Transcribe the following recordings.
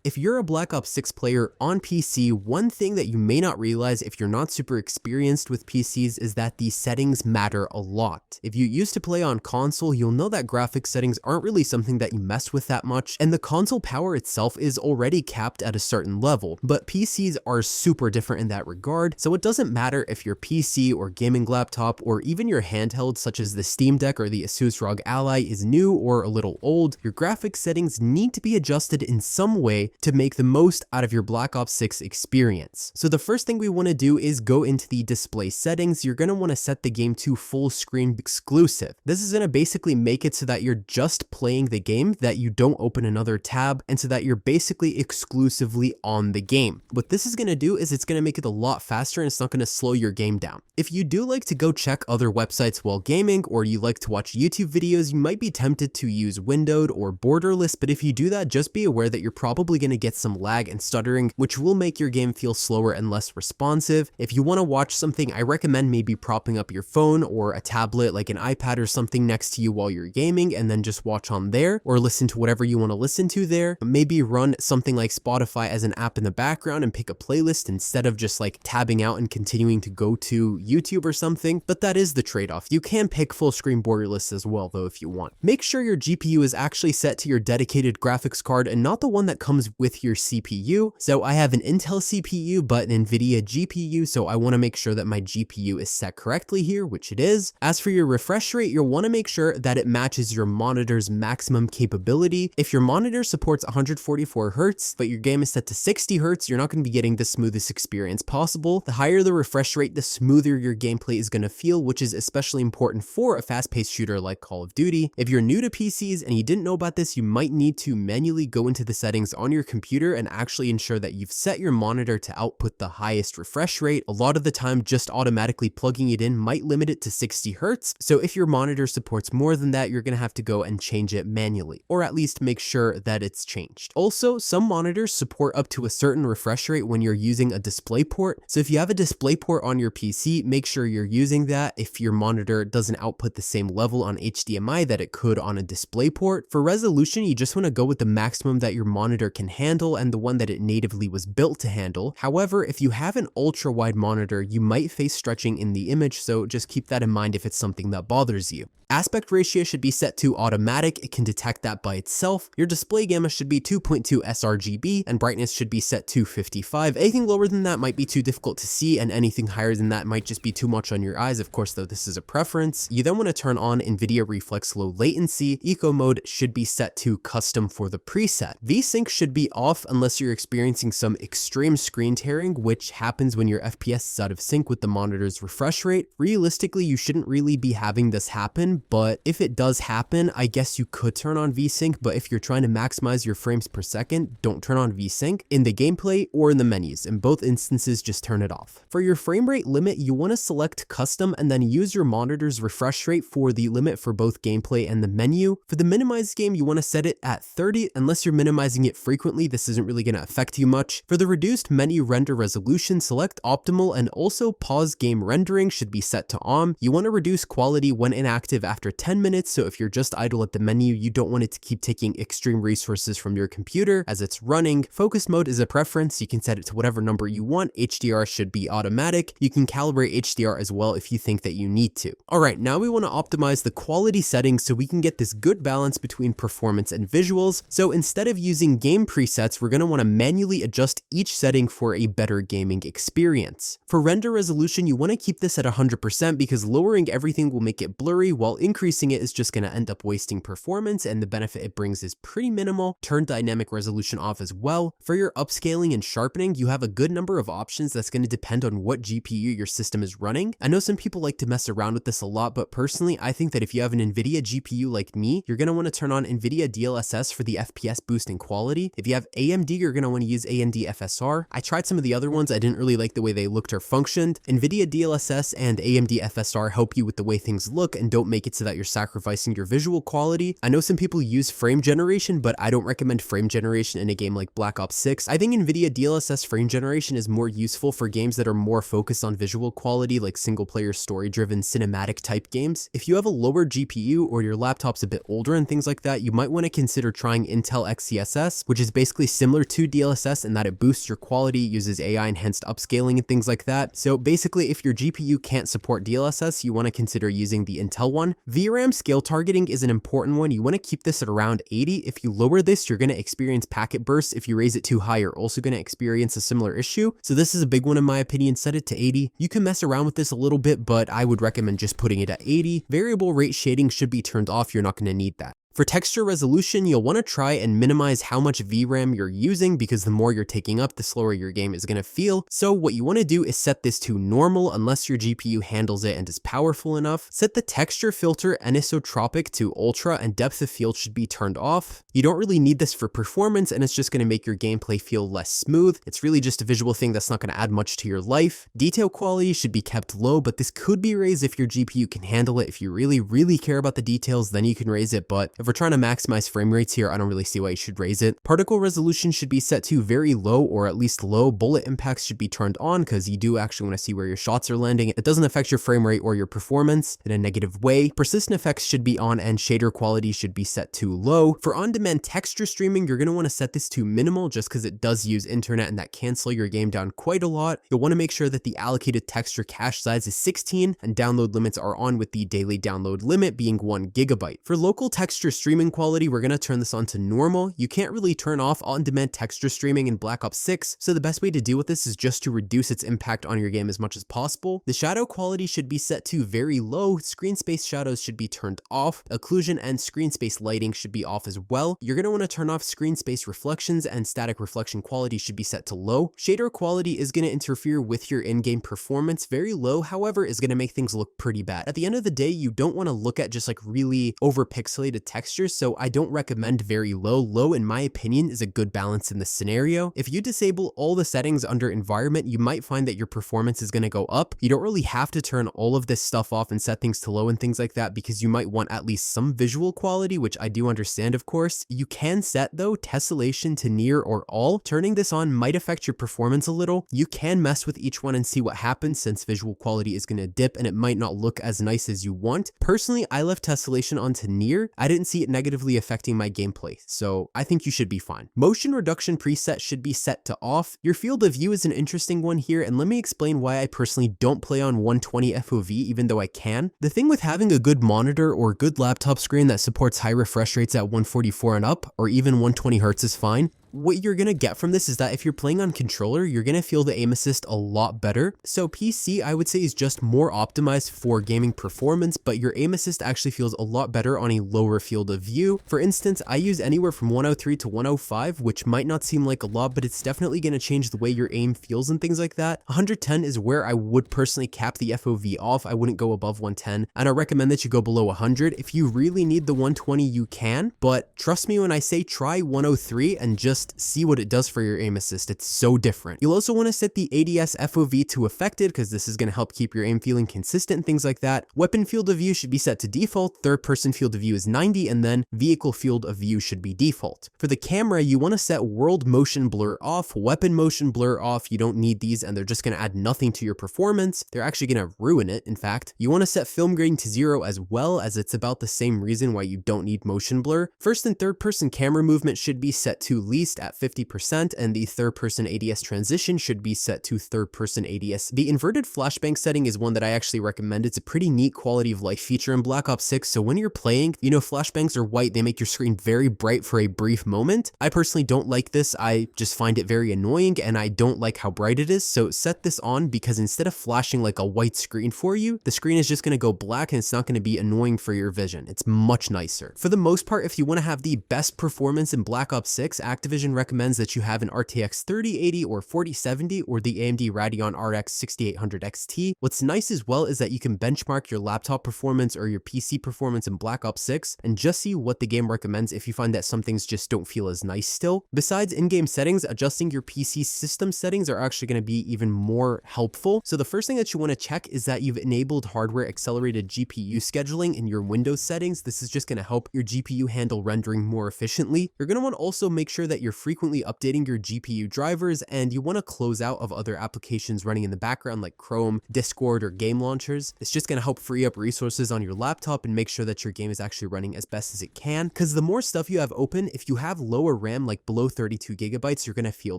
If you're a Black Ops 6 player on PC, one thing that you may not realize if you're not super experienced with PCs is that these settings matter a lot. If you used to play on console, you'll know that graphics settings aren't really something that you mess with that much, and the console power itself is already capped at a certain level, but PCs are super different in that regard, so it doesn't matter if your PC or gaming laptop or even your handheld such as the Steam Deck or the Asus ROG Ally is new or a little old, your graphics settings need to be adjusted in some way to make the most out of your Black Ops 6 experience. So the first thing we want to do is go into the display settings. You're going to want to set the game to full screen exclusive. This is going to basically make it so that you're just playing the game, that you don't open another tab, and so that you're basically exclusively on the game. What this is going to do is it's going to make it a lot faster and it's not going to slow your game down. If you do like to go check other websites while gaming, or you like to watch YouTube videos, you might be tempted to use windowed or borderless, but if you do that, just be aware that you're probably going to get some lag and stuttering, which will make your game feel slower and less responsive. If you want to watch something, I recommend maybe propping up your phone or a tablet like an iPad or something next to you while you're gaming, and then just watch on there, or listen to whatever you want to listen to there. Maybe run something like Spotify as an app in the background and pick a playlist instead of just like tabbing out and continuing to go to YouTube or something, but that is the trade-off. You can pick full screen borderless as well though if you want. Make sure your GPU is actually set to your dedicated graphics card and not the one that comes with your CPU. So I have an Intel CPU but an NVIDIA GPU, so I want to make sure that my GPU is set correctly here, which it is. As for your refresh rate, you'll want to make sure that it matches your monitor's maximum capability. If your monitor supports 144 Hz, but your game is set to 60 Hz, you're not going to be getting the smoothest experience possible. The higher the refresh rate, the smoother your gameplay is going to feel, which is especially important for a fast-paced shooter like Call of Duty. If you're new to PCs and you didn't know about this, you might need to manually go into the settings on your computer and actually ensure that you've set your monitor to output the highest refresh rate. A lot of the time, just automatically plugging it in might limit it to 60 Hz. So if your monitor supports more than that, you're going to have to go and change it manually, or at least make sure that it's changed. Also, some monitors support up to a certain refresh rate when you're using a DisplayPort. So if you have a DisplayPort on your PC, make sure you're using that if your monitor doesn't output the same level on HDMI that it could on a DisplayPort. For resolution, you just want to go with the maximum that your monitor can handle and the one that it natively was built to handle. However, if you have an ultra wide monitor, you might face stretching in the image, so just keep that in mind if it's something that bothers you. Aspect ratio should be set to automatic. It can detect that by itself. Your display gamma should be 2.2 sRGB and brightness should be set to 55. Anything lower than that might be too difficult to see, and anything higher than that might just be too much on your eyes. Of course, though, this is a preference. You then want to turn on NVIDIA Reflex Low Latency. Eco mode should be set to custom for the preset. VSync should be off unless you're experiencing some extreme screen tearing, which happens when your FPS is out of sync with the monitor's refresh rate. Realistically, you shouldn't really be having this happen, but if it does happen, I guess you could turn on VSync, but if you're trying to maximize your frames per second, don't turn on VSync in the gameplay or in the menus. In both instances, just turn it off. For your frame rate limit, you want to select custom and then use your monitor's refresh rate for the limit for both gameplay and the menu. For the minimized game, you want to set it at 30. Unless you're minimizing it frequently, this isn't really going to affect you much. For the reduced menu render resolution, select optimal, and also pause game rendering should be set to on. You want to reduce quality when inactive after 10 minutes, so if you're just idle at the menu, you don't want it to keep taking extreme resources from your computer as it's running. Focus mode is a preference. You can set it to whatever number you want. HDR should be automatic. You can calibrate HDR as well if you think that you need to. Alright, now we want to optimize the quality settings so we can get this good balance between performance and visuals. So instead of using game presets, we're going to want to manually adjust each setting for a better gaming experience. For render resolution, you want to keep this at 100% because lowering everything will make it blurry, while increasing it is just going to end up wasting performance, and the benefit it brings is pretty minimal. Turn dynamic resolution off as well. For your upscaling and sharpening, you have a good number of options that's going to depend on what GPU your system is running. I know some people like to mess around with this a lot, but personally, I think that if you have an NVIDIA GPU like me, you're going to want to turn on NVIDIA DLSS for the FPS boost in quality. If you have AMD, you're going to want to use AMD FSR. I tried some of the other ones. I didn't really like the way they looked or functioned. NVIDIA DLSS and AMD FSR help you with the way things look and don't make it so that you're sacrificing your visual quality. I know some people use frame generation, but I don't recommend frame generation in a game like Black Ops 6. I think NVIDIA DLSS frame generation is more useful for games that are more focused on visual quality, like single player story driven cinematic type games. If you have a lower GPU or your laptop's a bit older and things like that, you might want to consider trying Intel XeSS, which is basically similar to DLSS in that it boosts your quality, uses AI enhanced upscaling and things like that. So basically, if your GPU can't support DLSS, you want to consider using the Intel one. VRAM scale targeting is an important one. You want to keep this at around 80. If you lower this, you're going to experience packet bursts. If you raise it too high, you're also going to experience a similar issue. So this is a big one in my opinion. Set it to 80. You can mess around with this a little bit, but I would recommend just putting it at 80. Variable rate shading should be turned off. You're not going to need that. For texture resolution, you'll want to try and minimize how much VRAM you're using because the more you're taking up, the slower your game is going to feel. So what you want to do is set this to normal unless your GPU handles it and is powerful enough. Set the texture filter anisotropic to ultra and depth of field should be turned off. You don't really need this for performance and it's just going to make your gameplay feel less smooth. It's really just a visual thing that's not going to add much to your life. Detail quality should be kept low, but this could be raised if your GPU can handle it. If you really care about the details, then you can raise it, but if we're trying to maximize frame rates here, I don't really see why you should raise it. Particle resolution should be set to very low or at least low. Bullet impacts should be turned on because you do actually want to see where your shots are landing. It doesn't affect your frame rate or your performance in a negative way. Persistent effects should be on and shader quality should be set to low. For on-demand texture streaming, you're going to want to set this to minimal just because it does use internet and that can slow your game down quite a lot. You'll want to make sure that the allocated texture cache size is 16 and download limits are on with the daily download limit being 1 GB. For local texture streaming quality, we're going to turn this on to normal. You can't really turn off on-demand texture streaming in Black Ops 6, so the best way to deal with this is just to reduce its impact on your game as much as possible. The shadow quality should be set to very low. Screen space shadows should be turned off. Occlusion and screen space lighting should be off as well. You're going to want to turn off screen space reflections and static reflection quality should be set to low. Shader quality is going to interfere with your in-game performance. Very low, however, is going to make things look pretty bad. At the end of the day, you don't want to look at just like really over pixelated textures, so I don't recommend very low. Low, in my opinion, is a good balance in this scenario. If you disable all the settings under environment, you might find that your performance is going to go up. You don't really have to turn all of this stuff off and set things to low and things like that because you might want at least some visual quality, which I do understand, of course. You can set, though, tessellation to near or all. Turning this on might affect your performance a little. You can mess with each one and see what happens since visual quality is going to dip and it might not look as nice as you want. Personally, I left tessellation on to near. I didn't see it negatively affecting my gameplay, so I think you should be fine. Motion reduction preset should be set to off. Your field of view is an interesting one here, and let me explain why I personally don't play on 120 FOV even though I can. The thing with having a good monitor or good laptop screen that supports high refresh rates at 144 and up, or even 120 Hz is fine. What you're going to get from this is that if you're playing on controller, you're going to feel the aim assist a lot better. So PC, I would say, is just more optimized for gaming performance, but your aim assist actually feels a lot better on a lower field of view. For instance, I use anywhere from 103 to 105, which might not seem like a lot, but it's definitely going to change the way your aim feels and things like that. 110 is where I would personally cap the FOV off. I wouldn't go above 110, and I recommend that you go below 100. If you really need the 120, you can, but trust me when I say try 103 and just see what it does for your aim assist. It's so different. You'll also want to set the ADS FOV to affected because this is going to help keep your aim feeling consistent and things like that. Weapon field of view should be set to default. Third person field of view is 90, and then vehicle field of view should be default. For the camera, you want to set world motion blur off, weapon motion blur off. You don't need these and they're just going to add nothing to your performance. They're actually going to ruin it. In fact, you want to set film grading to 0 as well, as it's about the same reason why you don't need motion blur. First and third person camera movement should be set to least at 50%, and the third person ADS transition should be set to third person ADS. The inverted flashbang setting is one that I actually recommend. It's a pretty neat quality of life feature in Black Ops 6. So when you're playing, you know, flashbangs are white. They make your screen very bright for a brief moment. I personally don't like this. I just find it very annoying and I don't like how bright it is. So set this on because instead of flashing like a white screen for you, the screen is just going to go black and it's not going to be annoying for your vision. It's much nicer. For the most part, if you want to have the best performance in Black Ops 6, Activision recommends that you have an RTX 3080 or 4070 or the AMD Radeon RX 6800 XT. What's nice as well is that you can benchmark your laptop performance or your PC performance in Black Ops 6 and just see what the game recommends if you find that some things just don't feel as nice still. Besides in-game settings, adjusting your PC system settings are actually going to be even more helpful. So the first thing that you want to check is that you've enabled hardware accelerated GPU scheduling in your Windows settings. This is just going to help your GPU handle rendering more efficiently. You're going to want to also make sure that you're frequently updating your GPU drivers and you want to close out of other applications running in the background like Chrome, Discord, or game launchers. It's just going to help free up resources on your laptop and make sure that your game is actually running as best as it can, because the more stuff you have open, if you have lower RAM like below 32 gigabytes, you're going to feel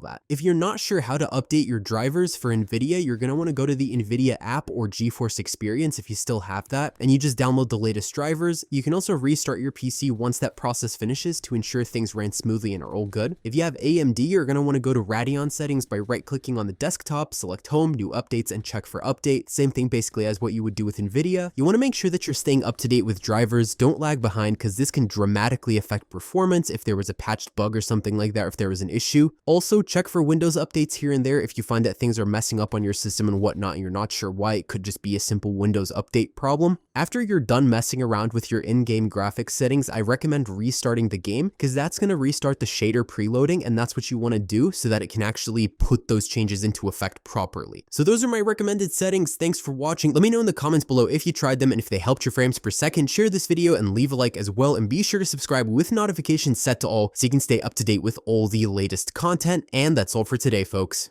that. If you're not sure how to update your drivers for NVIDIA, you're going to want to go to the NVIDIA app or GeForce Experience if you still have that, and you just download the latest drivers. You can also restart your PC once that process finishes to ensure things ran smoothly and are all good. If you have AMD, you're going to want to go to Radeon settings by right-clicking on the desktop, select Home, New Updates, and check for update. Same thing basically as what you would do with NVIDIA. You want to make sure that you're staying up to date with drivers. Don't lag behind, because this can dramatically affect performance if there was a patched bug or something like that, or if there was an issue. Also, check for Windows updates here and there if you find that things are messing up on your system and whatnot and you're not sure why. It could just be a simple Windows update problem. After you're done messing around with your in-game graphics settings, I recommend restarting the game, because that's going to restart the shader preloading, and that's what you want to do so that it can actually put those changes into effect properly. So those are my recommended settings. Thanks for watching. Let me know in the comments below if you tried them and if they helped your frames per second. Share this video and leave a like as well, and be sure to subscribe with notifications set to all so you can stay up to date with all the latest content. And that's all for today, folks.